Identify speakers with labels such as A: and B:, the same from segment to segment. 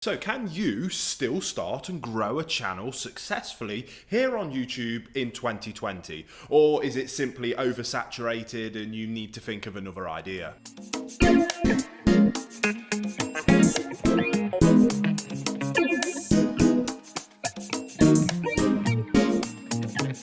A: So can you still start and grow a channel successfully here on YouTube in 2020? Or is it simply oversaturated and you need to think of another idea?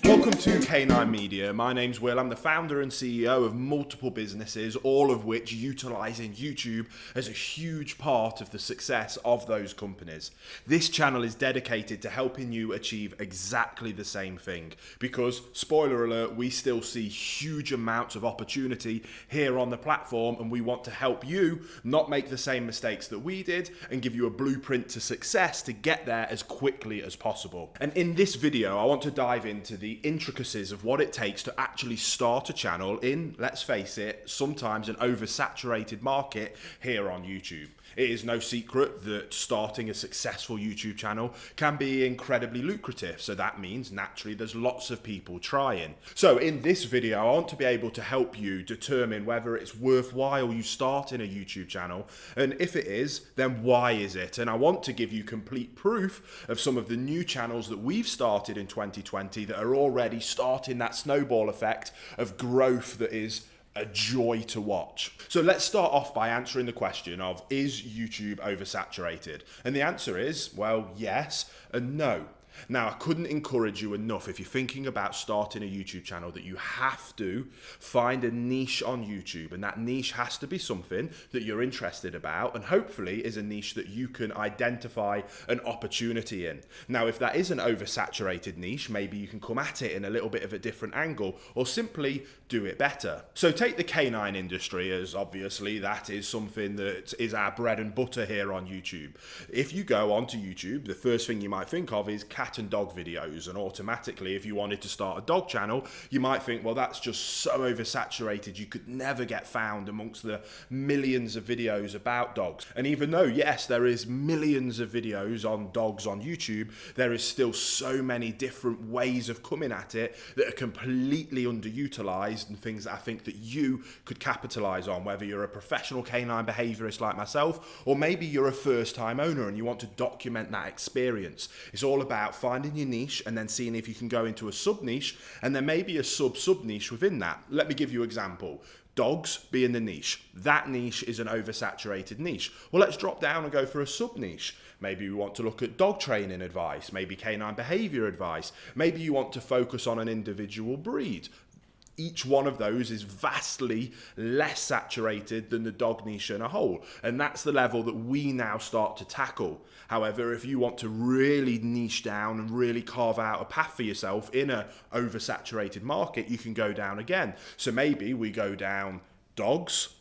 A: Welcome to K9 Media. My name's Will. I'm the founder and CEO of multiple businesses, all of which utilising YouTube as a huge part of the success of those companies. This channel is dedicated to helping you achieve exactly the same thing because, spoiler alert, we still see huge amounts of opportunity here on the platform, and we want to help you not make the same mistakes that we did and give you a blueprint to success to get there as quickly as possible. And in this video, I want to dive into the intricacies of what it takes to actually start a channel in, let's face it, sometimes an oversaturated market here on YouTube. It is no secret that starting a successful YouTube channel can be incredibly lucrative, so that means naturally there's lots of people trying. So in this video, I want to be able to help you determine whether it's worthwhile you starting a YouTube channel, and if it is, then why is it? And I want to give you complete proof of some of the new channels that we've started in 2020 that are already starting that snowball effect of growth that is a joy to watch. So let's start off by answering the question of, is YouTube oversaturated? And the answer is, well, yes and no. Now, I couldn't encourage you enough, if you're thinking about starting a YouTube channel, that you have to find a niche on YouTube, and that niche has to be something that you're interested about, and hopefully is a niche that you can identify an opportunity in. Now, if that is an oversaturated niche, maybe you can come at it in a little bit of a different angle, or simply do it better. So take the canine industry, as obviously that is something that is our bread and butter here on YouTube. If you go onto YouTube, the first thing you might think of is cat and dog videos, and automatically, if you wanted to start a dog channel, you might think, well, that's just so oversaturated, you could never get found amongst the millions of videos about dogs. And even though, yes, there is millions of videos on dogs on YouTube, there is still so many different ways of coming at it that are completely underutilized, and things that I think that you could capitalize on, whether you're a professional canine behaviorist like myself, or maybe you're a first-time owner and you want to document that experience. It's all about finding your niche and then seeing if you can go into a sub-niche, and then maybe a sub-niche within that. Let me give you an example. Dogs being the niche. That niche is an oversaturated niche. Well, let's drop down and go for a sub-niche. Maybe we want to look at dog training advice, maybe canine behavior advice. Maybe you want to focus on an individual breed. Each one of those is vastly less saturated than the dog niche in a whole. And that's the level that we now start to tackle. However, if you want to really niche down and really carve out a path for yourself in an oversaturated market, you can go down again. So maybe we go down dogs,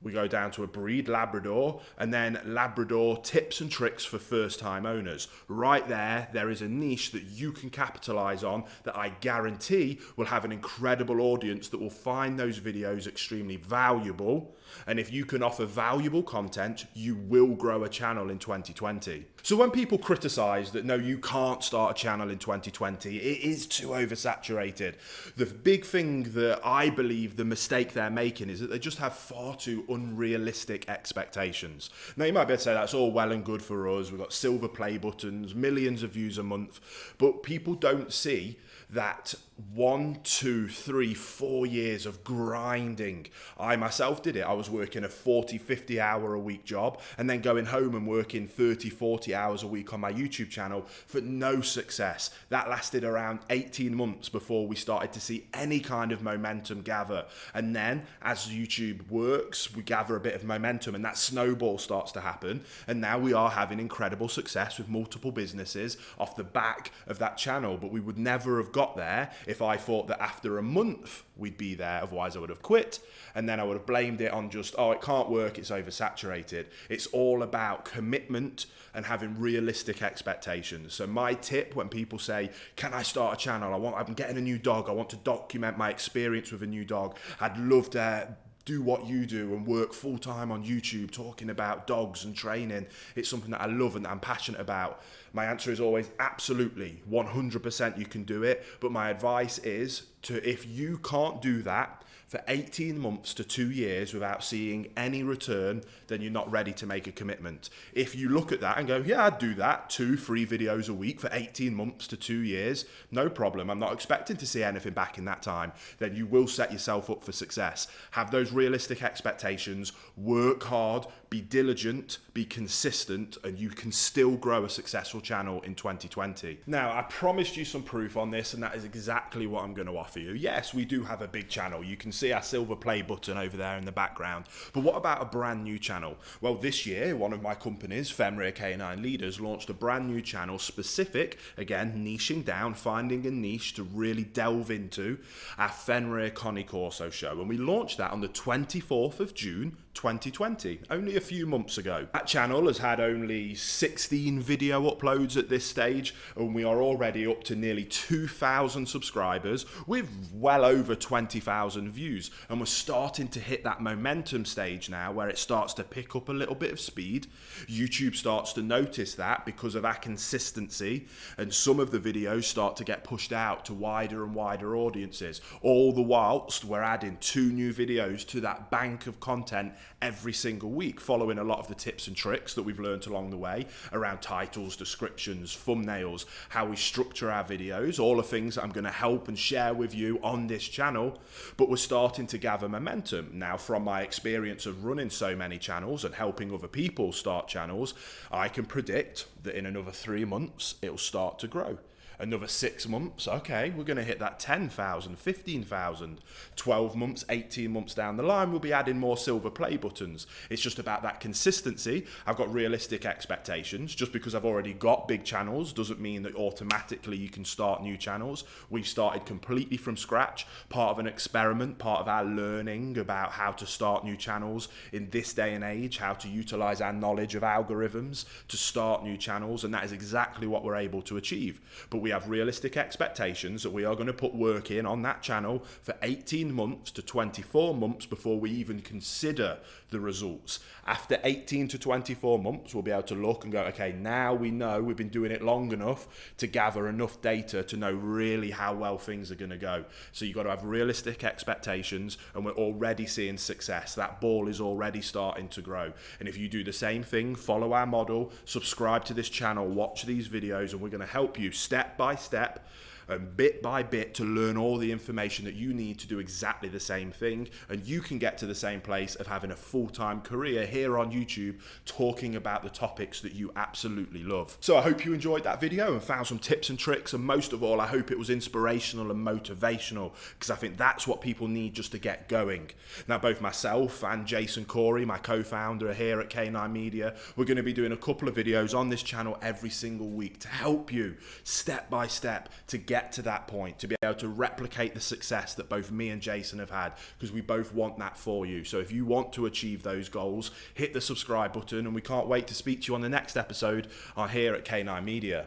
A: we go down to a breed, Labrador, and then Labrador tips and tricks for first-time owners. Right there is a niche that you can capitalize on that I guarantee will have an incredible audience that will find those videos extremely valuable. And if you can offer valuable content, you will grow a channel in 2020. So when people criticize that, no, you can't start a channel in 2020, it is too oversaturated. The big thing that I believe the mistake they're making is that they just have far too unrealistic expectations. Now, you might be able to say that's all well and good for us. We've got silver play buttons, millions of views a month, but people don't see that 1, 2, 3, 4 years of grinding. I myself did it. I was working a 40, 50 hour a week job and then going home and working 30, 40 hours a week on my YouTube channel for no success. That lasted around 18 months before we started to see any kind of momentum gather. And then as YouTube works, we gather a bit of momentum and that snowball starts to happen. And now we are having incredible success with multiple businesses off the back of that channel. But we would never have got there if I thought that after a month we'd be there. Otherwise I would have quit, and then I would have blamed it on just, oh, it can't work, it's oversaturated. It's all about commitment and having realistic expectations. So my tip when people say, can I start a channel? I'm getting a new dog, I want to document my experience with a new dog, I'd love to do what you do and work full-time on YouTube talking about dogs and training. It's something that I love and that I'm passionate about. My answer is always absolutely, 100% you can do it. But my advice is to, if you can't do that for 18 months to 2 years without seeing any return, then you're not ready to make a commitment. If you look at that and go, yeah, I'd do that, 2-3 videos a week for 18 months to 2 years, no problem. I'm not expecting to see anything back in that time. Then you will set yourself up for success. Have those realistic expectations, work hard, be diligent, be consistent, and you can still grow a successful channel in 2020. Now, I promised you some proof on this, and that is exactly what I'm going to offer you. Yes, we do have a big channel. You can see our silver play button over there in the background. But what about a brand new channel? Well, this year, one of my companies, Fenrir Canine Leaders, launched a brand new channel specific, again, niching down, finding a niche to really delve into, our Fenrir Connie Corso show. And we launched that on the 24th of June, 2020, only a few months ago. That channel has had only 16 video uploads at this stage, and we are already up to nearly 2,000 subscribers with well over 20,000 views. And we're starting to hit that momentum stage now where it starts to pick up a little bit of speed. YouTube starts to notice that because of our consistency, and some of the videos start to get pushed out to wider and wider audiences. All the whilst we're adding 2 new videos to that bank of content every single week, following a lot of the tips and tricks that we've learned along the way around titles, descriptions, thumbnails, how we structure our videos, all the things that I'm going to help and share with you on this channel. But we're starting to gather momentum. Now, from my experience of running so many channels and helping other people start channels, I can predict that in another 3 months, it'll start to grow. Another 6 months, okay, we're going to hit that 10,000, 15,000. 12 months, 18 months down the line, we'll be adding more silver play buttons. It's just about that consistency. I've got realistic expectations. Just because I've already got big channels doesn't mean that automatically you can start new channels. We've started completely from scratch, part of an experiment, part of our learning about how to start new channels in this day and age, how to utilize our knowledge of algorithms to start new channels, and that is exactly what we're able to achieve. But we have realistic expectations that we are going to put work in on that channel for 18 months to 24 months before we even consider the results. After 18 to 24 months, we'll be able to look and go, okay, now we know we've been doing it long enough to gather enough data to know really how well things are going to go. So you've got to have realistic expectations, and we're already seeing success. That ball is already starting to grow. And if you do the same thing, follow our model, subscribe to this channel, watch these videos, and we're going to help you step by step and bit by bit to learn all the information that you need to do exactly the same thing, and you can get to the same place of having a full-time career here on YouTube talking about the topics that you absolutely love. So I hope you enjoyed that video and found some tips and tricks, and most of all I hope it was inspirational and motivational, because I think that's what people need just to get going. Now, both myself and Jason Corey, my co-founder here at K9 Media, we're going to be doing a couple of videos on this channel every single week to help you step by step to get to that point, to be able to replicate the success that both me and Jason have had, because we both want that for you. So if you want to achieve those goals, hit the subscribe button, and we can't wait to speak to you on the next episode here at K9 Media.